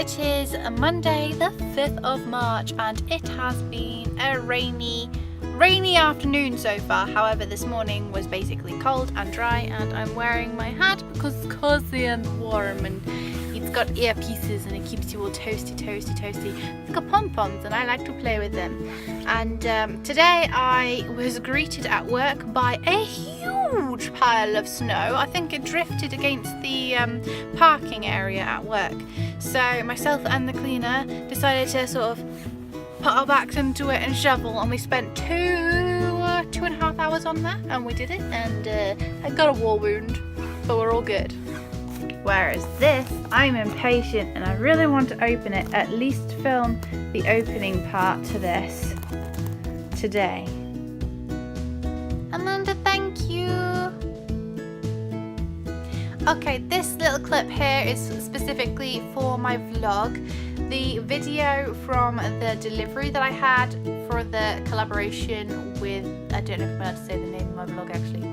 it is Monday the 5th of March and it has been a rainy afternoon so far. However, this morning was basically cold and dry and I'm wearing my hat because it's cozy and warm and it's got earpieces and it keeps you all toasty. It's got pom-poms and I like to play with them. And today I was greeted at work by a huge pile of snow. I think it drifted against the parking area at work. So myself and the cleaner decided to sort of put our backs into it and shovel, and we spent 2.5 hours on that, and we did it, and I got a war wound, but we're all good. Whereas this, I'm impatient and I really want to open it, at least film the opening part to this today. Amanda, thank you. Okay, this little clip here is specifically for my vlog. The video from the delivery that I had for the collaboration with, I don't know if I'm allowed to say the name of my vlog actually.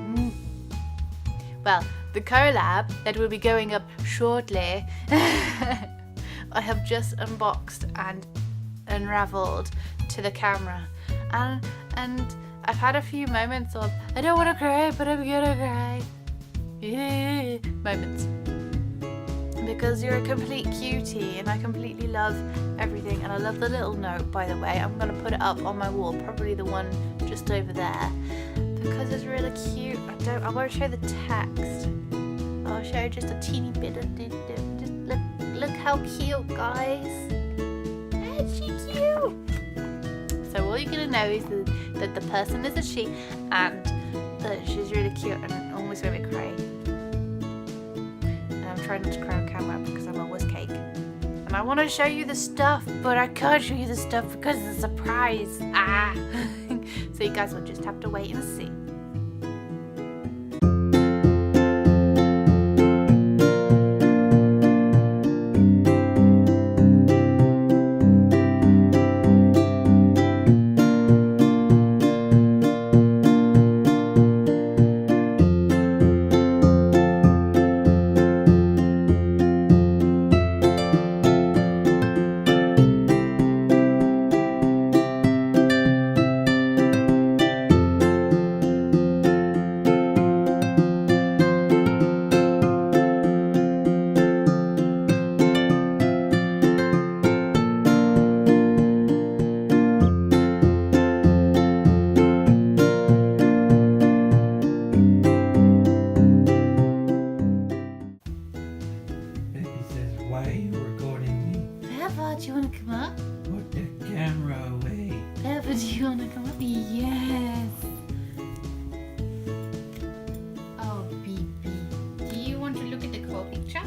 Well, the collab that will be going up shortly, I have just unboxed and unraveled to the camera. And I've had a few moments of, I don't want to cry, but I'm gonna cry. Yeah, moments. Because you're a complete cutie and I completely love everything, and I love the little note, by the way. I'm going to put it up on my wall, probably the one just over there, because it's really cute. I won't show the text. I'll show you just a teeny bit of it. Just look how cute, guys. Isn't she cute? So all you're going to know is that the person is a she and that she's really cute and almost going to cry. I'm trying not to cry on camera because I'm a whiz cake. And I want to show you the stuff, but I can't show you the stuff because it's a surprise. So you guys will just have to wait and see. Peppa, do you want to come up? Put the camera away. Peppa, do you want to come up? Yes. Oh, baby. Do you want to look at the Copic chart?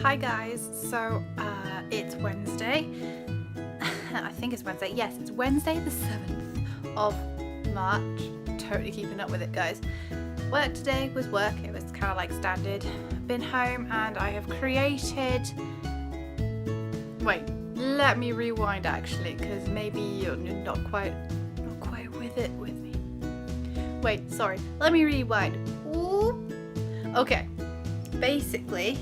Hi guys, so it's Wednesday. I think it's Wednesday. Yes, it's Wednesday the 7th of March. Totally keeping up with it, guys. Work today was work. It was kind of like standard. Been home and I have created... Wait, let me rewind actually, because maybe you're not quite with it with me. Wait, sorry. Let me rewind. Ooh. Okay. Basically,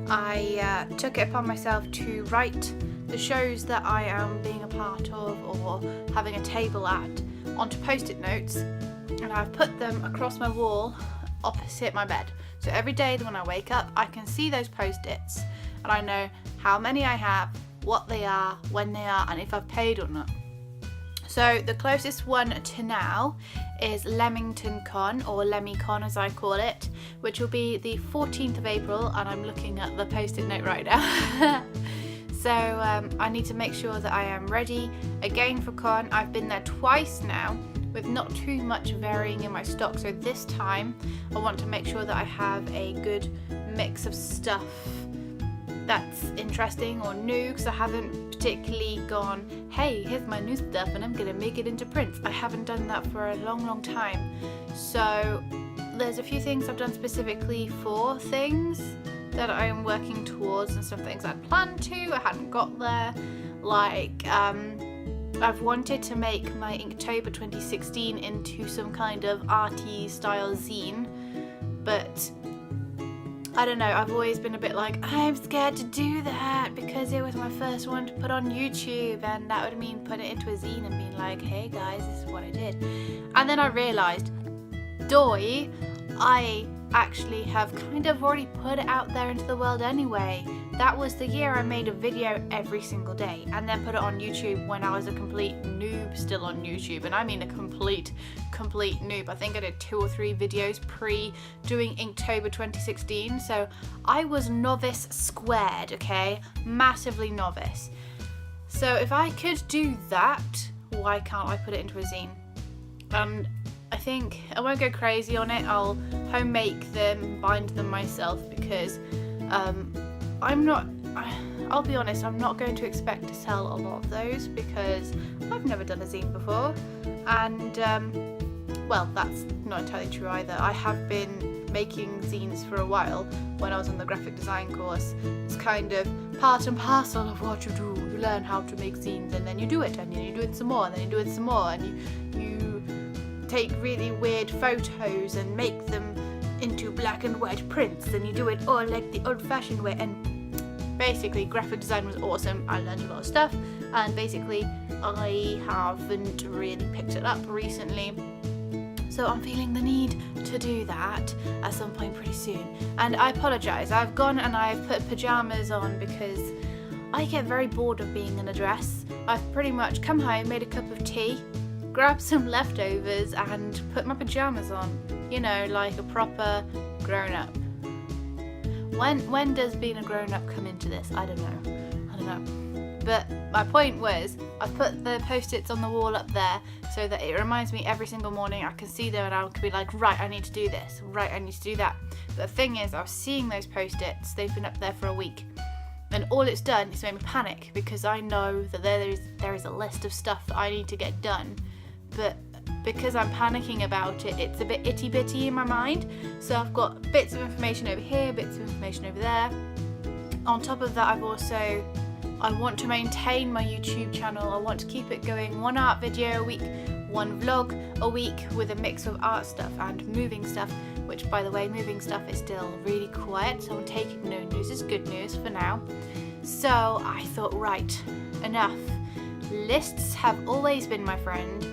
I took it upon myself to write the shows that I am being a part of or having a table at onto post-it notes, and I've put them across my wall opposite my bed. So every day when I wake up I can see those post-its and I know how many I have, what they are, when they are, and if I've paid or not. So the closest one to now is Leamington Con, or LemmyCon as I call it, which will be the 14th of April, and I'm looking at the post-it note right now. So I need to make sure that I am ready again for con. I've been there twice now with not too much varying in my stock, so this time I want to make sure that I have a good mix of stuff that's interesting or new, because I haven't particularly gone, hey, here's my new stuff and I'm gonna make it into prints. I haven't done that for a long time. So there's a few things I've done specifically for things that I am working towards, and some things I'd planned to, I hadn't got there, Like, I've wanted to make my Inktober 2016 into some kind of arty style zine, but I don't know, I've always been a bit like, I'm scared to do that because it was my first one to put on YouTube, and that would mean putting it into a zine and being like, hey guys, this is what I did. And then I realised, doy, I actually have kind of already put it out there into the world anyway. That was the year I made a video every single day and then put it on YouTube when I was a complete noob still on YouTube. And I mean a complete noob. I think I did 2 or 3 videos pre doing Inktober 2016. So I was novice squared, okay? Massively novice. So if I could do that, why can't I put it into a zine? And I think I won't go crazy on it. I'll home make them, bind them myself, because I'll be honest, I'm not going to expect to sell a lot of those because I've never done a zine before, and well, that's not entirely true either. I have been making zines for a while when I was on the graphic design course. It's kind of part and parcel of what you do. You learn how to make zines and then you do it, and then you do it some more, and then you do it some more, and you take really weird photos and make them into black and white prints, and you do it all like the old-fashioned way. And basically graphic design was awesome. I learned a lot of stuff, and basically I haven't really picked it up recently, so I'm feeling the need to do that at some point pretty soon. And I apologise, I've gone and I've put pyjamas on because I get very bored of being in a dress. I've pretty much come home, made a cup of tea, grabbed some leftovers and put my pyjamas on, you know, like a proper grown-up. When does being a grown-up come into this? I don't know. But my point was, I've put the post-its on the wall up there so that it reminds me every single morning. I can see them and I can be like, right, I need to do this, right, I need to do that. But the thing is, I was seeing those post-its, they've been up there for a week, and all it's done is make me panic because I know that there is a list of stuff that I need to get done, but because I'm panicking about it, it's a bit itty-bitty in my mind. So I've got bits of information over here, bits of information over there. On top of that, I want to maintain my YouTube channel. I want to keep it going, 1 art video a week, 1 vlog a week with a mix of art stuff and moving stuff, which, by the way, moving stuff is still really quiet, so I'm taking no news as good news for now. So I thought, right, enough. Lists have always been my friend.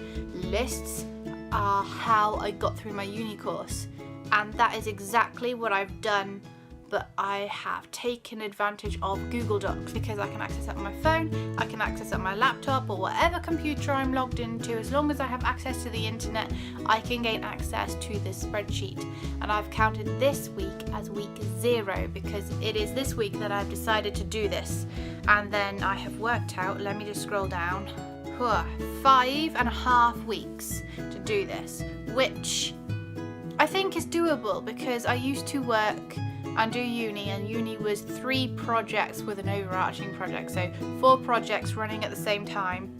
Lists are how I got through my uni course, and that is exactly what I've done, but I have taken advantage of Google Docs because I can access it on my phone, I can access it on my laptop or whatever computer I'm logged into. As long as I have access to the internet, I can gain access to this spreadsheet, and I've counted this week as week 0 because it is this week that I've decided to do this. And then I have worked out, let me just scroll down, 5.5 weeks to do this, which I think is doable because I used to work and do uni, and uni was 3 projects with an overarching project, so 4 projects running at the same time,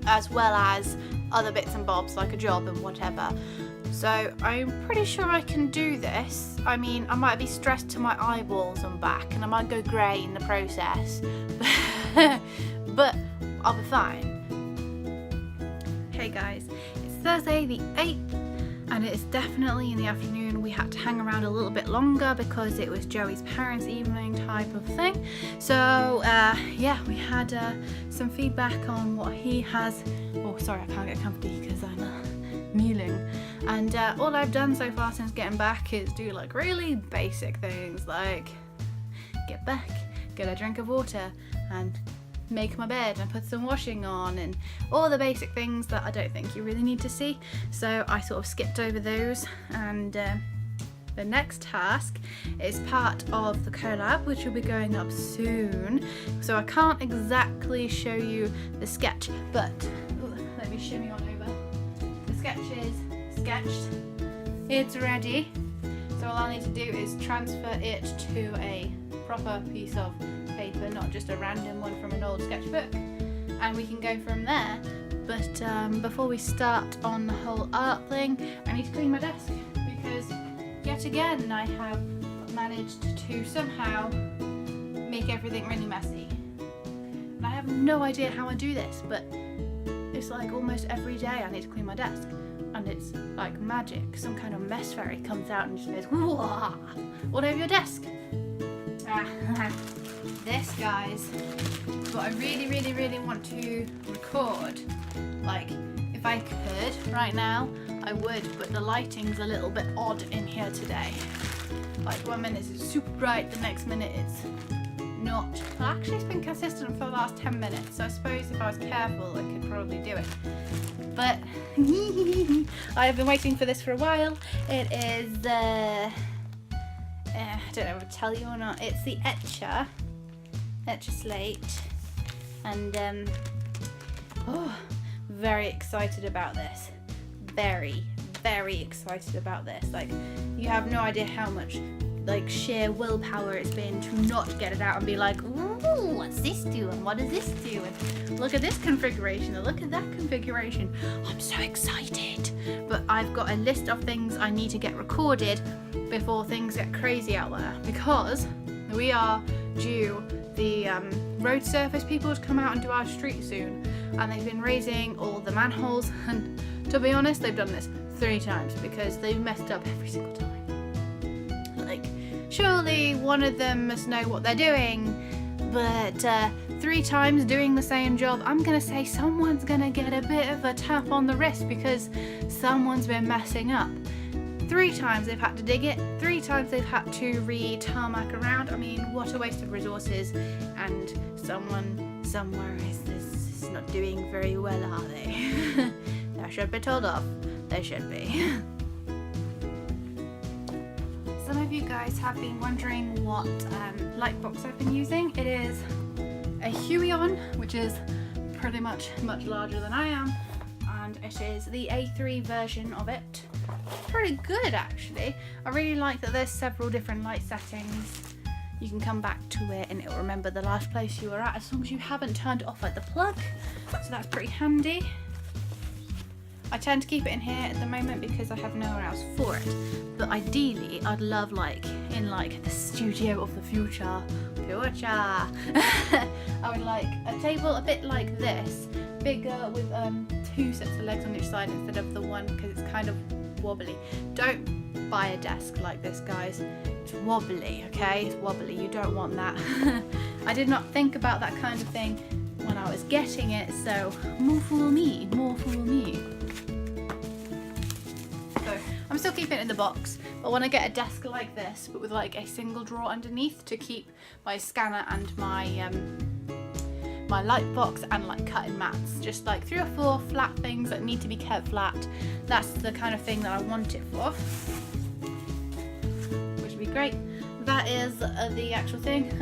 as well as other bits and bobs like a job and whatever. So I'm pretty sure I can do this. I mean, I might be stressed to my eyeballs and back, and I might go grey in the process, but I'll be fine. Hey guys, it's Thursday the 8th, and it's definitely in the afternoon. We had to hang around a little bit longer because it was Joey's parents' evening type of thing. So yeah, we had some feedback on what he has. Oh, sorry, I can't get comfy because I'm kneeling. And all I've done so far since getting back is do like really basic things like get back, get a drink of water, and make my bed and put some washing on, and all the basic things that I don't think you really need to see. So I sort of skipped over those, and the next task is part of the collab, which will be going up soon. So I can't exactly show you the sketch, but let me shimmy on over. The sketch is sketched, it's ready. So all I need to do is transfer it to a proper piece of paper, not just a random one from an old sketchbook, and we can go from there. But before we start on the whole art thing, I need to clean my desk because yet again I have managed to somehow make everything really messy. And I have have no idea how I do this, but it's like almost every day I need to clean my desk, and it's like magic. Some kind of mess fairy comes out and just goes, "Whoa, all over your desk." This, guys, is what I really, really, really want to record. Like, if I could right now, I would, but the lighting's a little bit odd in here today. Like, 1 minute it's super bright, the next minute it's not. Well, actually it's been consistent for the last 10 minutes, so I suppose if I was careful I could probably do it. But I have been waiting for this for a while. It is I don't know if I'll tell you or not. It's the Etcher Slate, and very excited about this. Very, very excited about this. Like, you have no idea how much like sheer willpower it's been to not get it out and be like, ooh, what's this do and what does this do, and look at this configuration and look at that configuration. I'm so excited. But I've got a list of things I need to get recorded before things get crazy out there, because we are due the road surface people to come out and do our street soon, and they've been raising all the manholes, and to be honest, they've done this 3 times because they've messed up every single time. Like, surely one of them must know what they're doing, but 3 times doing the same job, I'm gonna say someone's gonna get a bit of a tap on the wrist because someone's been messing up. 3 times they've had to dig it, 3 times they've had to re-tarmac around. I mean, what a waste of resources, and someone somewhere is not doing very well, are they? They should be told off. They should be. Some of you guys have been wondering what light box I've been using. It is a Huion, which is pretty much larger than I am, and it is the A3 version of it. Pretty good, actually. I really like that there's several different light settings. You can come back to it and it will remember the last place you were at as long as you haven't turned it off at the plug, so that's pretty handy. I tend to keep it in here at the moment because I have nowhere else for it, but ideally I'd love, like, in like the studio of the future, I would like a table a bit like this, bigger, with 2 sets of legs on each side instead of the one, because it's kind of wobbly. Don't buy a desk like this, guys. It's wobbly, okay? It's wobbly. You don't want that. I did not think about that kind of thing when I was getting it, so more fool me, more fool me. So I'm still keeping it in the box, but I want to get a desk like this, but with like a single drawer underneath to keep my scanner and my my light box and like cutting mats, just like 3 or 4 flat things that need to be kept flat. That's the kind of thing that I want it for, which would be great. That is the actual thing.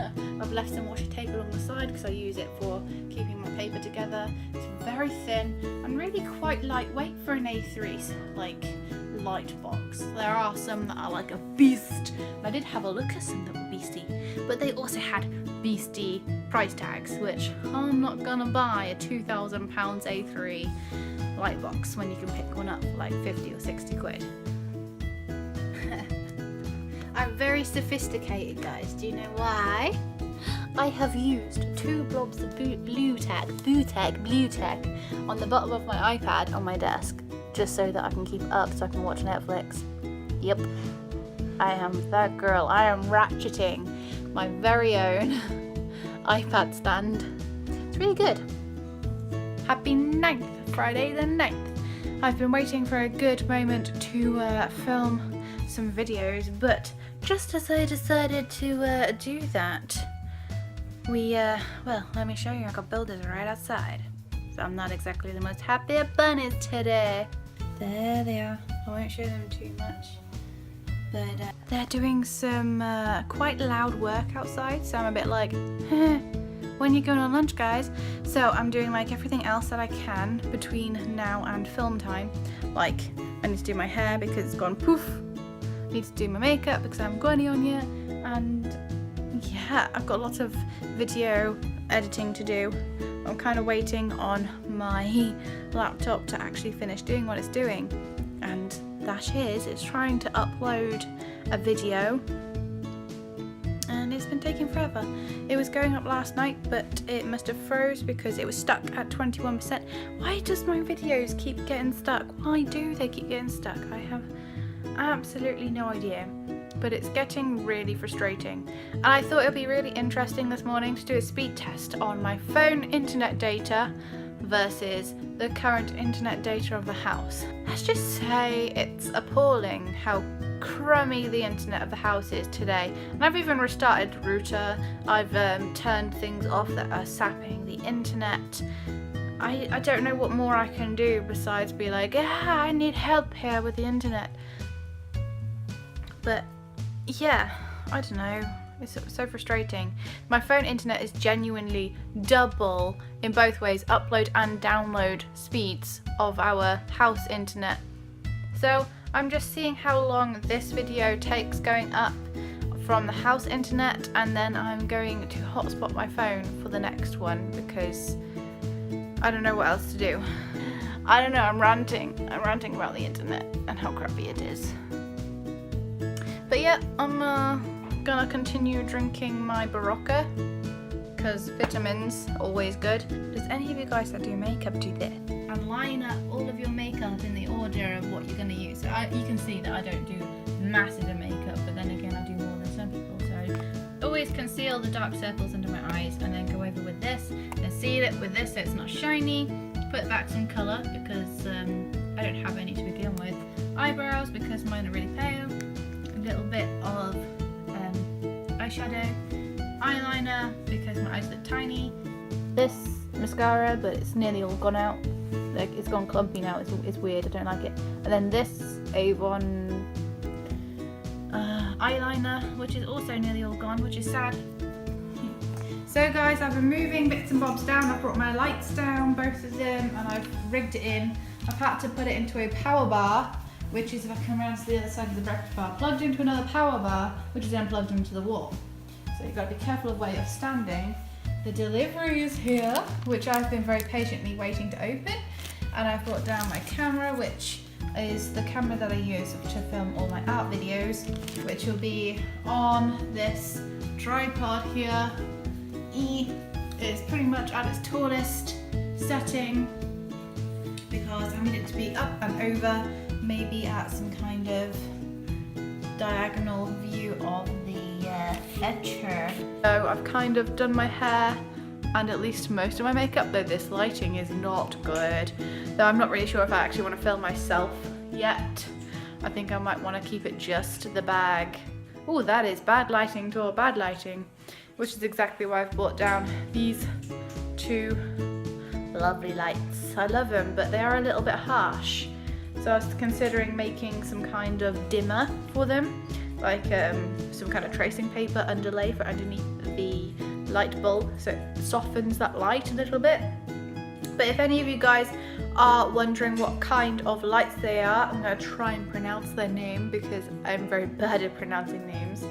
I've left some washi tape along the side because I use it for keeping my paper together. It's very thin and really quite lightweight for an A3 like light box. There are some that are like a beast. I did have a look at some that were beastie, but they also had beastie price tags, which I'm not gonna buy a £2,000 A3 light box when you can pick one up for like 50 or 60 quid. I'm very sophisticated, guys. Do you know why? I have used 2 blobs of blue tack on the bottom of my iPad on my desk, just so that I can keep it up so I can watch Netflix. Yep, I am that girl. I am ratcheting my very own iPad stand. It's really good. Happy 9th, Friday the 9th. I've been waiting for a good moment to film some videos, but just as I decided to do that, well, let me show you. I got builders right outside. So I'm not exactly the most happy of bunnies today. There they are. I won't show them too much, but they're doing some quite loud work outside, so I'm a bit like, when you going on lunch, guys? So I'm doing like everything else that I can between now and film time. Like, I need to do my hair because it's gone poof. I need to do my makeup because I haven't got any on yet, and yeah, I've got lots of video editing to do. I'm kind of waiting on my laptop to actually finish doing what it's doing, and that is, it's trying to upload a video and it's been taking forever. It was going up last night, but it must have froze because it was stuck at 21%. Why does my videos keep getting stuck? Why do they keep getting stuck? I have absolutely no idea, but it's getting really frustrating. And I thought it would be really interesting this morning to do a speed test on my phone internet data versus the current internet data of the house. Let's just say it's appalling how crummy the internet of the house is today. And I've even restarted the router. I've turned things off that are sapping the internet. I don't know what more I can do besides be like, I need help here with the internet. But yeah, I don't know. It's so frustrating. My phone internet is genuinely double in both ways, upload and download speeds of our house internet. So I'm just seeing how long this video takes going up from the house internet, and then I'm going to hotspot my phone for the next one because I don't know what else to do. I don't know, I'm ranting about the internet and how crappy it is. But yeah, I'm gonna continue drinking my Barocca because vitamins always good. Does any of you guys that do makeup do this? And line up all of your makeup in the order of what you're gonna use. So you can see that I don't do massive makeup, but then again I do more than some people. So always conceal the dark circles under my eyes and then go over with this and seal it with this so it's not shiny. Put back some colour because I don't have any to begin with. Eyebrows because mine are really pale. A little bit of eyeshadow, eyeliner because my eyes look tiny. This mascara, but it's nearly all gone out. Like it's gone clumpy now. It's weird. I don't like it. And then this Avon eyeliner, which is also nearly all gone, which is sad. So guys, I've been moving bits and bobs down. I've brought my lights down, both of them, and I've rigged it in. I've had to put it into a power bar, which is, if I come around to the other side of the breakfast bar, plugged into another power bar, which is then plugged into the wall. So you've got to be careful of where you're standing. The deliveries here, which I've been very patiently waiting to open. And I've brought down my camera, which is the camera that I use to film all my art videos, which will be on this tripod here. It's pretty much at its tallest setting because I need it to be up and over, maybe at some kind of diagonal view of the picture. So I've kind of done my hair and at least most of my makeup, though this lighting is not good. Though I'm not really sure if I actually want to film myself yet. I think I might want to keep it just the bag. Oh, that is bad lighting to bad lighting, which is exactly why I've brought down these two lovely lights. I love them, but they are a little bit harsh. So I was considering making some kind of dimmer for them, like some kind of tracing paper underlay for underneath the light bulb so it softens that light a little bit. But if any of you guys are wondering what kind of lights they are, I'm going to try and pronounce their name because I'm very bad at pronouncing names.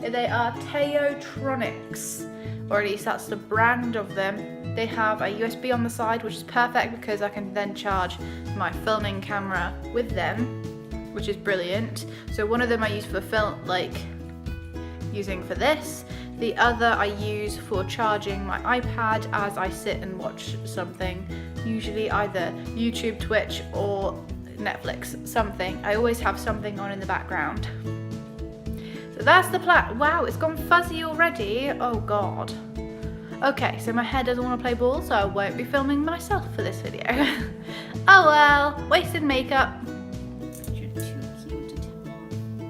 They are Tao Tronics, or at least that's the brand of them. They have a USB on the side, which is perfect because I can then charge my filming camera with them, which is brilliant. So one of them I use for film, like using for this. The other I use for charging my iPad as I sit and watch something, usually either YouTube, Twitch, or Netflix, something. I always have something on in the background. So that's the plan. Wow, it's gone fuzzy already. Oh God. Okay, so my hair doesn't want to play ball, so I won't be filming myself for this video. Oh well, wasted makeup. You're too cute to tell.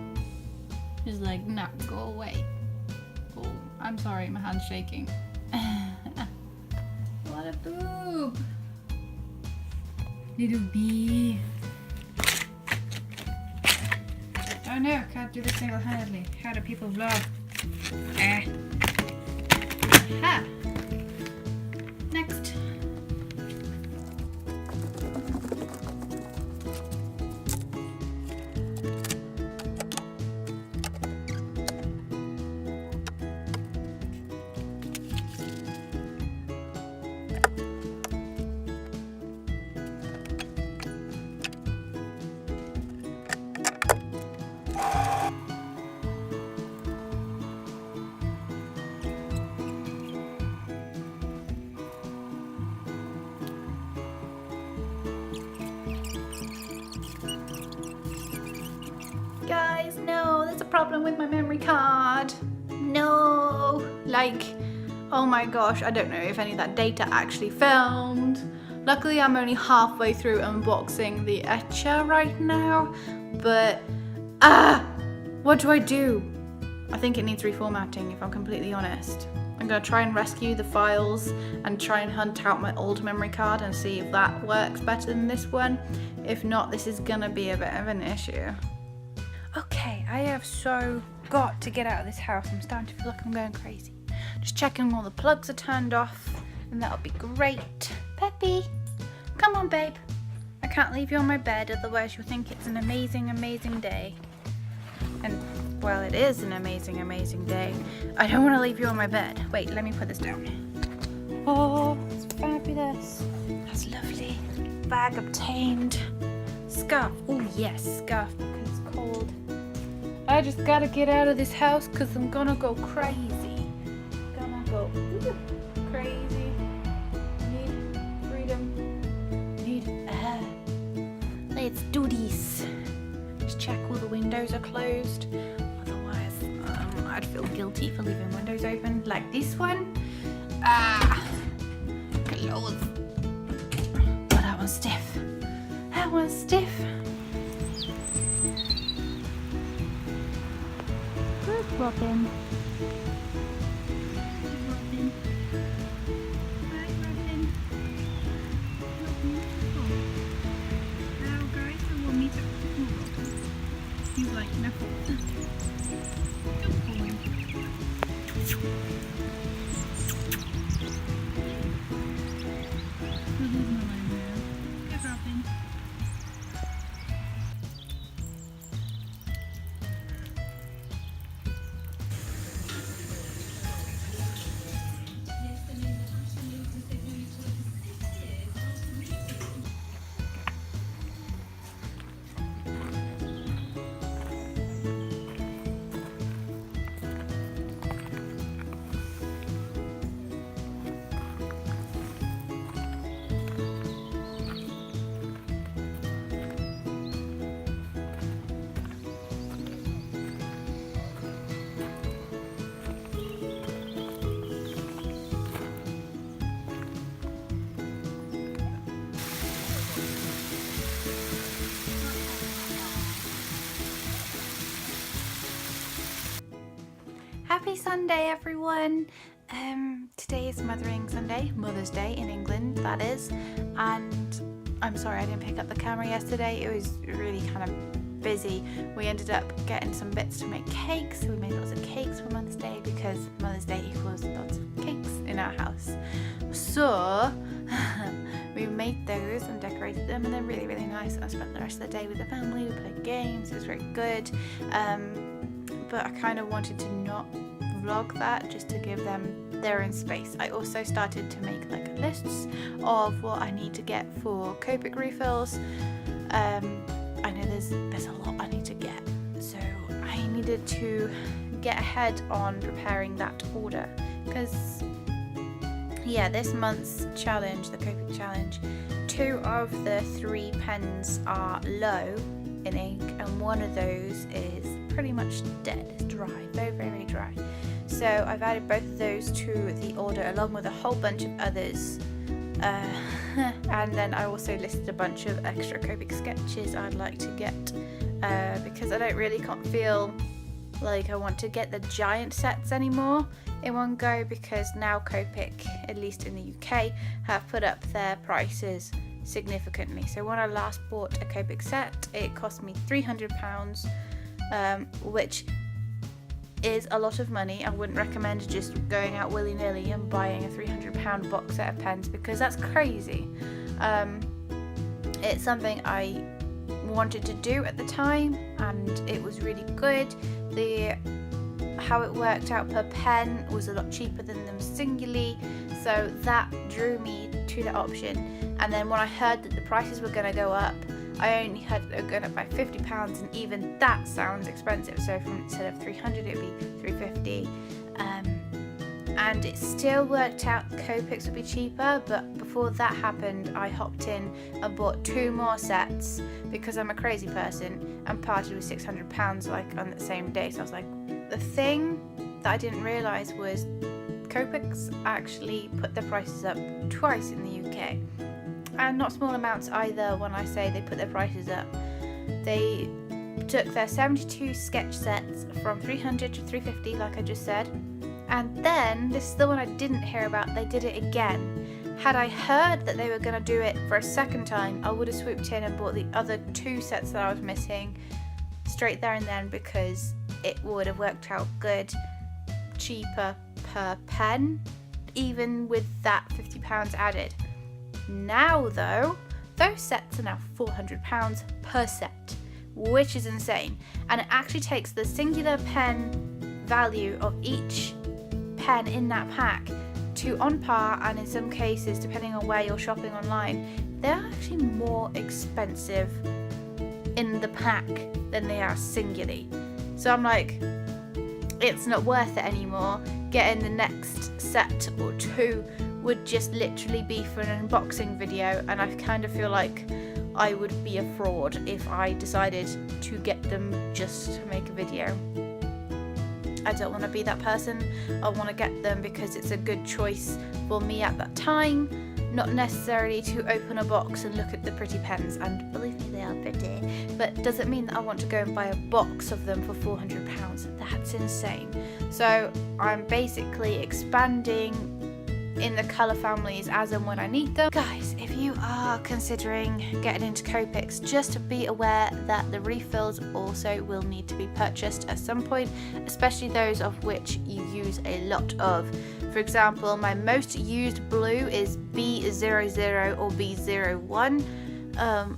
Just like, nah, go away. Oh, I'm sorry, my hand's shaking. What a boob. Little bee. Oh no, I can't do this single-handedly. How do people vlog? Ha! Next. Guys, no, there's a problem with my memory card. No, like, oh my gosh, I don't know if any of that data actually filmed. Luckily, I'm only halfway through unboxing the etcher right now, but what do I do? I think it needs reformatting, if I'm completely honest. I'm gonna try and rescue the files and try and hunt out my old memory card and see if that works better than this one. If not, this is gonna be a bit of an issue. Okay, I have so got to get out of this house. I'm starting to feel like I'm going crazy. Just checking all the plugs are turned off, and that'll be great. Peppy, come on, babe. I can't leave you on my bed, otherwise you'll think it's an amazing, amazing day. And, well, it is an amazing, amazing day. I don't want to leave you on my bed. Wait, let me put this down. Oh, it's fabulous. That's lovely. Bag obtained. Scarf. Oh, yes, scarf because it's cold. I just gotta get out of this house because I'm gonna go crazy. Gonna go crazy. Need freedom. Need air. Let's do this. Just check all the windows are closed. Otherwise, I'd feel guilty for leaving windows open. Like this one. Close. Oh, that one's stiff. That one's stiff. Where's Robin? Robin. Hi, Robin. Now, guys, I want me to. He's like, no. Good boy. Well, there's my line there. Good, Robin. Happy Sunday, everyone. Today is Mothering Sunday, Mother's Day in England, that is. And I'm sorry I didn't pick up the camera yesterday. It was really kind of busy. We ended up getting some bits to make cakes. We made lots of cakes for Mother's Day because Mother's Day equals lots of cakes in our house. So we made those and decorated them, and they're really, really nice. And I spent the rest of the day with the family. We played games. It was very good. But I kind of wanted to not vlog that, just to give them their own space. I also started to make like lists of what I need to get for Copic refills. I know there's a lot I need to get, so I needed to get ahead on preparing that order, because yeah, this month's challenge, the Copic challenge, 2 of the 3 pens are low in ink, and one of those is pretty much dead. It's dry, very, very dry. So I've added both of those to the order along with a whole bunch of others. And then I also listed a bunch of extra Copic sketches I'd like to get, because I don't really feel like I want to get the giant sets anymore in one go, because now Copic, at least in the UK, have put up their prices significantly. So when I last bought a Copic set, it cost me £300, which is a lot of money. I wouldn't recommend just going out willy-nilly and buying a £300 box set of pens, because that's crazy. It's something I wanted to do at the time, and it was really good. How it worked out per pen was a lot cheaper than them singly, so that drew me to the option. And then when I heard that the prices were going to go up, I only heard that they were going up by £50, and even that sounds expensive. So instead of 300, it'd be 350. and it still worked out Copics would be cheaper, but before that happened I hopped in and bought 2 more sets because I'm a crazy person and parted with £600 like on the same day. So I was like, the thing that I didn't realise was Copics actually put their prices up twice in the UK, and not small amounts either. When I say they put their prices up, they took their 72 sketch sets from 300 to 350 like I just said, and then this is the one I didn't hear about, they did it again. Had I heard that they were going to do it for a second time, I would have swooped in and bought the other 2 sets that I was missing straight there and then, because it would have worked out good, cheaper per pen, even with that £50 added. Now though, those sets are now £400 per set, which is insane, and it actually takes the singular pen value of each pen in that pack to on par, and in some cases, depending on where you're shopping online, they're actually more expensive in the pack than they are singularly. So I'm like, it's not worth it anymore. Getting the next set or 2 would just literally be for an unboxing video, and I kind of feel like I would be a fraud if I decided to get them just to make a video. I don't want to be that person. I want to get them because it's a good choice for me at that time, not necessarily to open a box and look at the pretty pens, and believe me, they are pretty, but does it mean that I want to go and buy a box of them for £400? That's insane. So I'm basically expanding in the colour families as and when I need them. Guys, if you are considering getting into Copics, just be aware that the refills also will need to be purchased at some point, especially those of which you use a lot of. For example, my most used blue is B00 or B01.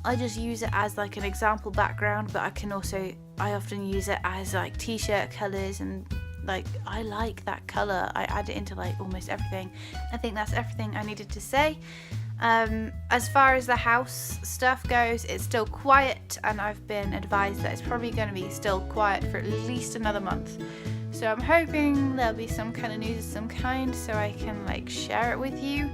I just use it as like an example background, but I often use it as like t-shirt colours, and like I like that colour. I add it into like almost everything. I think that's everything I needed to say. As far as the house stuff goes, it's still quiet, and I've been advised that it's probably going to be still quiet for at least another month. So I'm hoping there'll be some kind of news of some kind so I can like share it with you.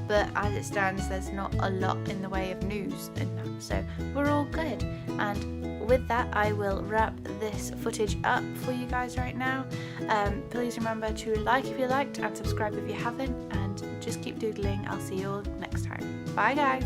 But as it stands, there's not a lot in the way of news in that, so we're all good. And with that, I will wrap this footage up for you guys right now. Please remember to like if you liked and subscribe if you haven't, and just keep doodling. I'll see you all next time. Bye guys!